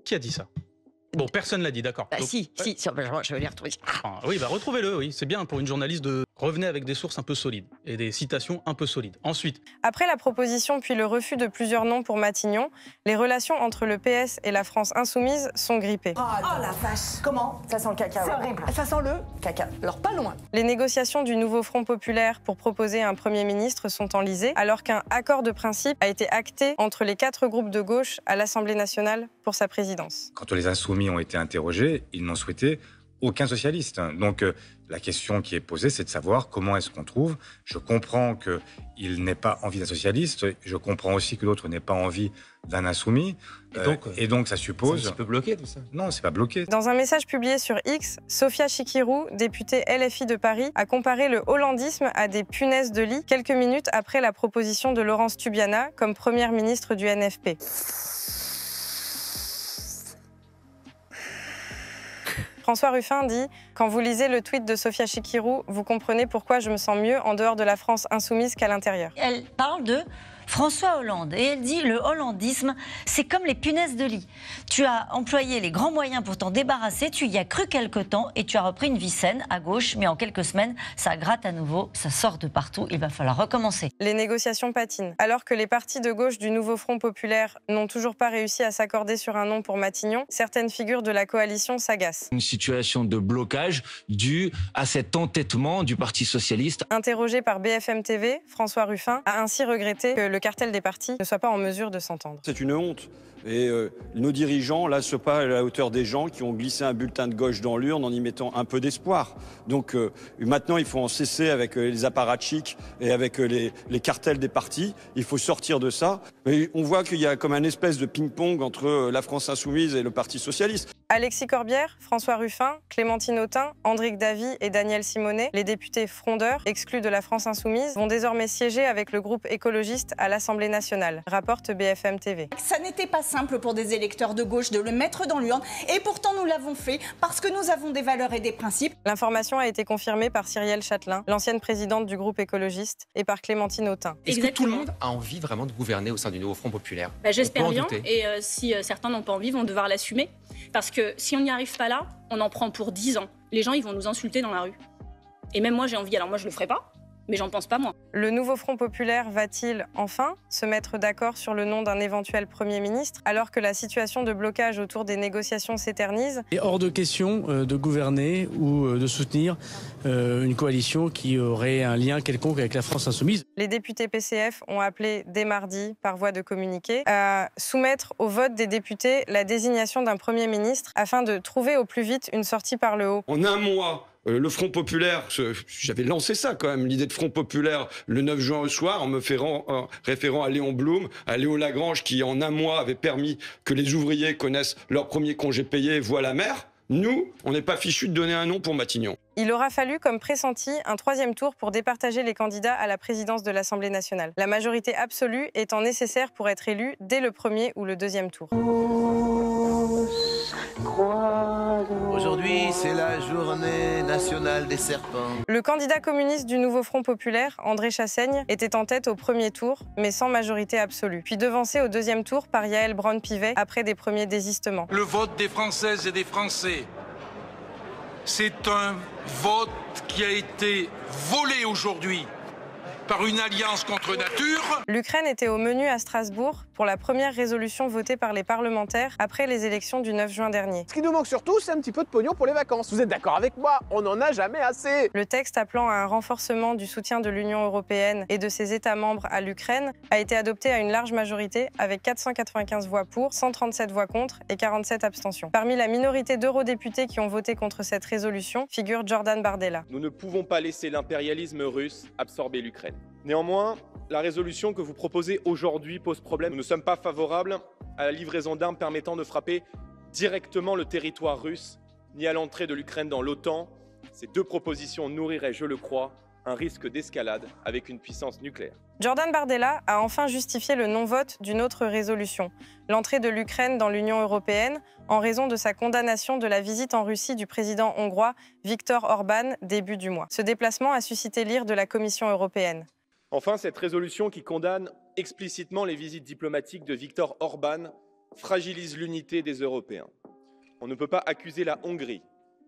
Qui a dit ça? Bon, personne l'a dit, d'accord. Bah, Donc, si, je vais les retrouver. ah, oui, bah retrouvez-le, oui. C'est bien pour une journaliste de revenir avec des sources un peu solides et des citations un peu solides. Ensuite, Après la proposition puis le refus de plusieurs noms pour Matignon, les relations entre le PS et la France insoumise sont grippées. Oh la vache! Comment? Ça sent le caca. C'est Ouais. horrible. Ça sent le Caca. Alors pas loin. Les négociations du nouveau Front populaire pour proposer un Premier ministre sont enlisées, alors qu'un accord de principe a été acté entre les 4 groupes de gauche à l'Assemblée nationale pour sa présidence. Quand les insoumis ont été interrogés, ils n'ont souhaité aucun socialiste. Donc la question qui est posée, c'est de savoir comment est-ce qu'on trouve. Je comprends qu'il n'ait pas envie d'un socialiste, je comprends aussi que l'autre n'ait pas envie d'un insoumis. Et donc ça suppose... C'est un petit peu bloqué tout ça. Non, c'est pas bloqué. Dans un message publié sur X, Sophia Chikirou, députée LFI de Paris, a comparé le hollandisme à des punaises de lit quelques minutes après la proposition de Laurence Tubiana comme première ministre du NFP. François Ruffin dit « Quand vous lisez le tweet de Sophia Chikirou, vous comprenez pourquoi je me sens mieux en dehors de la France insoumise qu'à l'intérieur. » Elle parle de François Hollande et elle dit le hollandisme, c'est comme les punaises de lit. Tu as employé les grands moyens pour t'en débarrasser, tu y as cru quelque temps et tu as repris une vie saine à gauche, mais en quelques semaines, ça gratte à nouveau, ça sort de partout, il va falloir recommencer. Les négociations patinent. Alors que les partis de gauche du nouveau Front populaire n'ont toujours pas réussi à s'accorder sur un nom pour Matignon, certaines figures de la coalition s'agacent. Une situation de blocage due à cet entêtement du Parti socialiste. Interrogé par BFM TV, François Ruffin a ainsi regretté que le cartel des partis ne soit pas en mesure de s'entendre. C'est une honte. Et nos dirigeants, là, se pas à la hauteur des gens qui ont glissé un bulletin de gauche dans l'urne en y mettant un peu d'espoir. Donc maintenant, il faut en cesser avec les apparatchiks et avec les cartels des partis. Il faut sortir de ça. Et on voit qu'il y a comme un espèce de ping-pong entre la France insoumise et le Parti socialiste. Alexis Corbière, François Ruffin, Clémentine Autain, Andric Davy et Daniel Simonet, les députés frondeurs, exclus de la France insoumise, vont désormais siéger avec le groupe écologiste à l'Assemblée nationale, rapporte BFM TV. Ça n'était pas simple pour des électeurs de gauche de le mettre dans l'urne et pourtant nous l'avons fait parce que nous avons des valeurs et des principes. L'information a été confirmée par Cyrielle Châtelain, l'ancienne présidente du groupe écologiste, et par Clémentine Autain. Est-ce que tout le monde a envie vraiment de gouverner au sein du nouveau Front populaire? J'espère bien, et si certains n'ont pas envie, vont devoir l'assumer. Parce que si on n'y arrive pas là, on en prend pour 10 ans. Les gens, ils vont nous insulter dans la rue. Et même moi, j'ai envie. Alors moi, je le ferai pas, mais j'en pense pas moins. Le nouveau Front populaire va-t-il, enfin, se mettre d'accord sur le nom d'un éventuel Premier ministre, alors que la situation de blocage autour des négociations s'éternise? Il est hors de question de gouverner ou de soutenir une coalition qui aurait un lien quelconque avec la France insoumise. Les députés PCF ont appelé dès mardi, par voie de communiqué, à soumettre au vote des députés la désignation d'un Premier ministre afin de trouver au plus vite une sortie par le haut. En un mois, le Front populaire, j'avais lancé ça quand même, l'idée de Front populaire le 9 juin au soir, en me référant à Léon Blum, à Léo Lagrange, qui en un mois avait permis que les ouvriers connaissent leur premier congé payé et voient la mer. Nous, on n'est pas fichus de donner un nom pour Matignon. Il aura fallu, comme pressenti, un 3e tour pour départager les candidats à la présidence de l'Assemblée nationale. La majorité absolue étant nécessaire pour être élu dès le 1er ou le 2e tour. Aujourd'hui, c'est la journée nationale des serpents. Le candidat communiste du nouveau Front populaire, André Chassaigne, était en tête au 1er tour, mais sans majorité absolue. Puis devancé au 2e tour par Yaël Braun-Pivet après des premiers désistements. Le vote des Françaises et des Français, c'est un vote qui a été volé aujourd'hui par une alliance contre nature. L'Ukraine était au menu à Strasbourg pour la première résolution votée par les parlementaires après les élections du 9 juin dernier. Ce qui nous manque surtout, c'est un petit peu de pognon pour les vacances. Vous êtes d'accord avec moi? On n'en a jamais assez. Le texte appelant à un renforcement du soutien de l'Union européenne et de ses États membres à l'Ukraine a été adopté à une large majorité avec 495 voix pour, 137 voix contre et 47 abstentions. Parmi la minorité d'eurodéputés qui ont voté contre cette résolution figure Jordan Bardella. Nous ne pouvons pas laisser l'impérialisme russe absorber l'Ukraine. Néanmoins, la résolution que vous proposez aujourd'hui pose problème. Nous ne sommes pas favorables à la livraison d'armes permettant de frapper directement le territoire russe, ni à l'entrée de l'Ukraine dans l'OTAN. Ces deux propositions nourriraient, je le crois, un risque d'escalade avec une puissance nucléaire. Jordan Bardella a enfin justifié le non-vote d'une autre résolution, l'entrée de l'Ukraine dans l'Union européenne, en raison de sa condamnation de la visite en Russie du président hongrois Viktor Orban début du mois. Ce déplacement a suscité l'ire de la Commission européenne. Enfin, cette résolution qui condamne explicitement les visites diplomatiques de Viktor Orban fragilise l'unité des Européens. On ne peut pas accuser la Hongrie,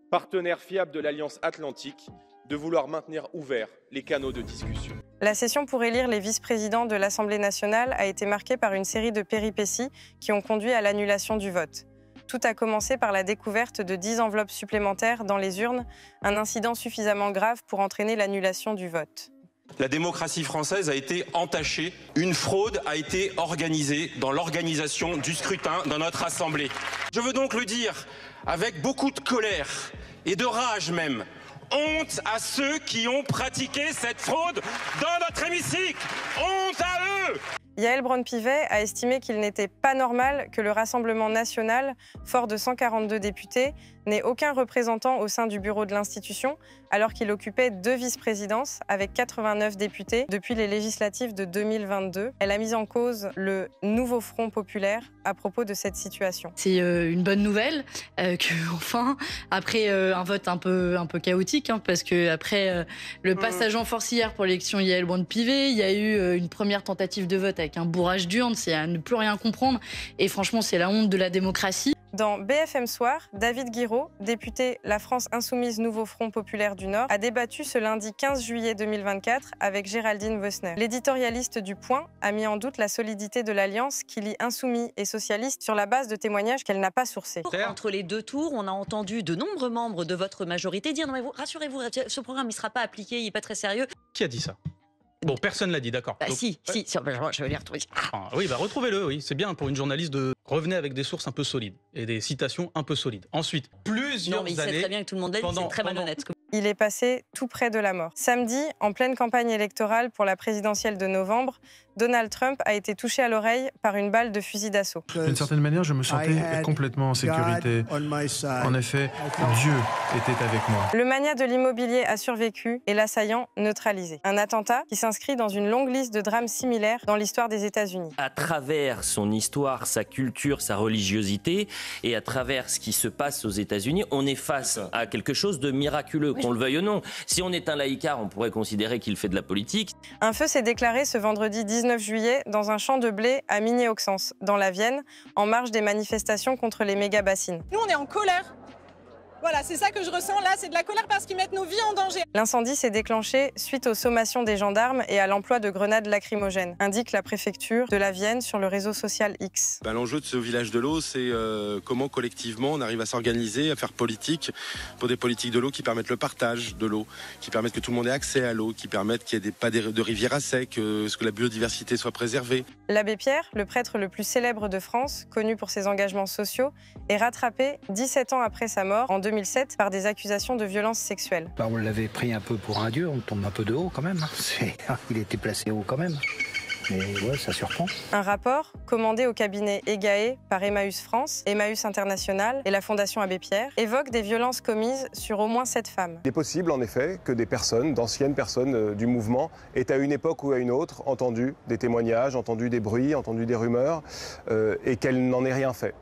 partenaire fiable de l'Alliance Atlantique, de vouloir maintenir ouverts les canaux de discussion. La session pour élire les vice-présidents de l'Assemblée nationale a été marquée par une série de péripéties qui ont conduit à l'annulation du vote. Tout a commencé par la découverte de 10 enveloppes supplémentaires dans les urnes, un incident suffisamment grave pour entraîner l'annulation du vote. La démocratie française a été entachée. Une fraude a été organisée dans l'organisation du scrutin dans notre Assemblée. Je veux donc le dire avec beaucoup de colère et de rage même. Honte à ceux qui ont pratiqué cette fraude dans notre hémicycle. Honte à eux! Yaël Braun-Pivet a estimé qu'il n'était pas normal que le Rassemblement national, fort de 142 députés, n'ait aucun représentant au sein du bureau de l'institution, alors qu'il occupait 2 vice-présidences avec 89 députés depuis les législatives de 2022. Elle a mis en cause le nouveau Front populaire à propos de cette situation. C'est une bonne nouvelle que, enfin, après un vote un peu chaotique, parce que après le passage en force hier pour l'élection Yaël Braun-Pivet, il y a eu une première tentative de vote avec un bourrage d'urne, c'est à ne plus rien comprendre. Et franchement, c'est la honte de la démocratie. Dans BFM Soir, David Guiraud, député La France Insoumise Nouveau Front Populaire du Nord, a débattu ce lundi 15 juillet 2024 avec Géraldine Wössner. L'éditorialiste du Point a mis en doute la solidité de l'alliance qui lie insoumis et socialistes sur la base de témoignages qu'elle n'a pas sourcés. Entre les 2 tours, on a entendu de nombreux membres de votre majorité dire « Non mais rassurez-vous, ce programme ne sera pas appliqué, il n'est pas très sérieux ». Qui a dit ça? Bon, personne l'a dit, d'accord. Bah, si, je vais les retrouver. Oui, bah retrouvez-le, oui. C'est bien pour une journaliste de revenir avec des sources un peu solides et des citations un peu solides. Ensuite, plusieurs non, mais il années... sait très bien que tout le monde l'a dit, c'est très malhonnête. Il est passé tout près de la mort. Samedi, en pleine campagne électorale pour la présidentielle de novembre, Donald Trump a été touché à l'oreille par une balle de fusil d'assaut. D'une certaine manière, je me sentais complètement en sécurité. En effet, Dieu était avec moi. Le mania de l'immobilier a survécu et l'assaillant neutralisé. Un attentat qui s'inscrit dans une longue liste de drames similaires dans l'histoire des États-Unis. À travers son histoire, sa culture, sa religiosité et à travers ce qui se passe aux États-Unis, on est face à quelque chose de miraculeux, qu'on le veuille ou non. Si on est un laïcard, on pourrait considérer qu'il fait de la politique. Un feu s'est déclaré ce vendredi 19 juillet dans un champ de blé à Migné-Auxances, dans la Vienne, en marge des manifestations contre les méga-bassines. Nous, on est en colère. Voilà, c'est ça que je ressens là, c'est de la colère parce qu'ils mettent nos vies en danger. L'incendie s'est déclenché suite aux sommations des gendarmes et à l'emploi de grenades lacrymogènes, indique la préfecture de la Vienne sur le réseau social X. L'enjeu de ce village de l'eau, c'est comment collectivement on arrive à s'organiser, à faire politique pour des politiques de l'eau qui permettent le partage de l'eau, qui permettent que tout le monde ait accès à l'eau, qui permettent qu'il n'y ait pas de rivières à sec, que la biodiversité soit préservée. L'abbé Pierre, le prêtre le plus célèbre de France, connu pour ses engagements sociaux, est rattrapé 17 ans après sa mort en 2007 par des accusations de violences sexuelles. On l'avait pris un peu pour un dieu, on tombe un peu de haut quand même. Il était placé haut quand même. Mais ouais, ça surprend. Un rapport commandé au cabinet EGAE par Emmaüs France, Emmaüs International et la Fondation Abbé Pierre évoque des violences commises sur au moins 7 femmes. Il est possible en effet que des personnes, d'anciennes personnes du mouvement, aient à une époque ou à une autre entendu des témoignages, entendu des bruits, entendu des rumeurs et qu'elles n'en aient rien fait.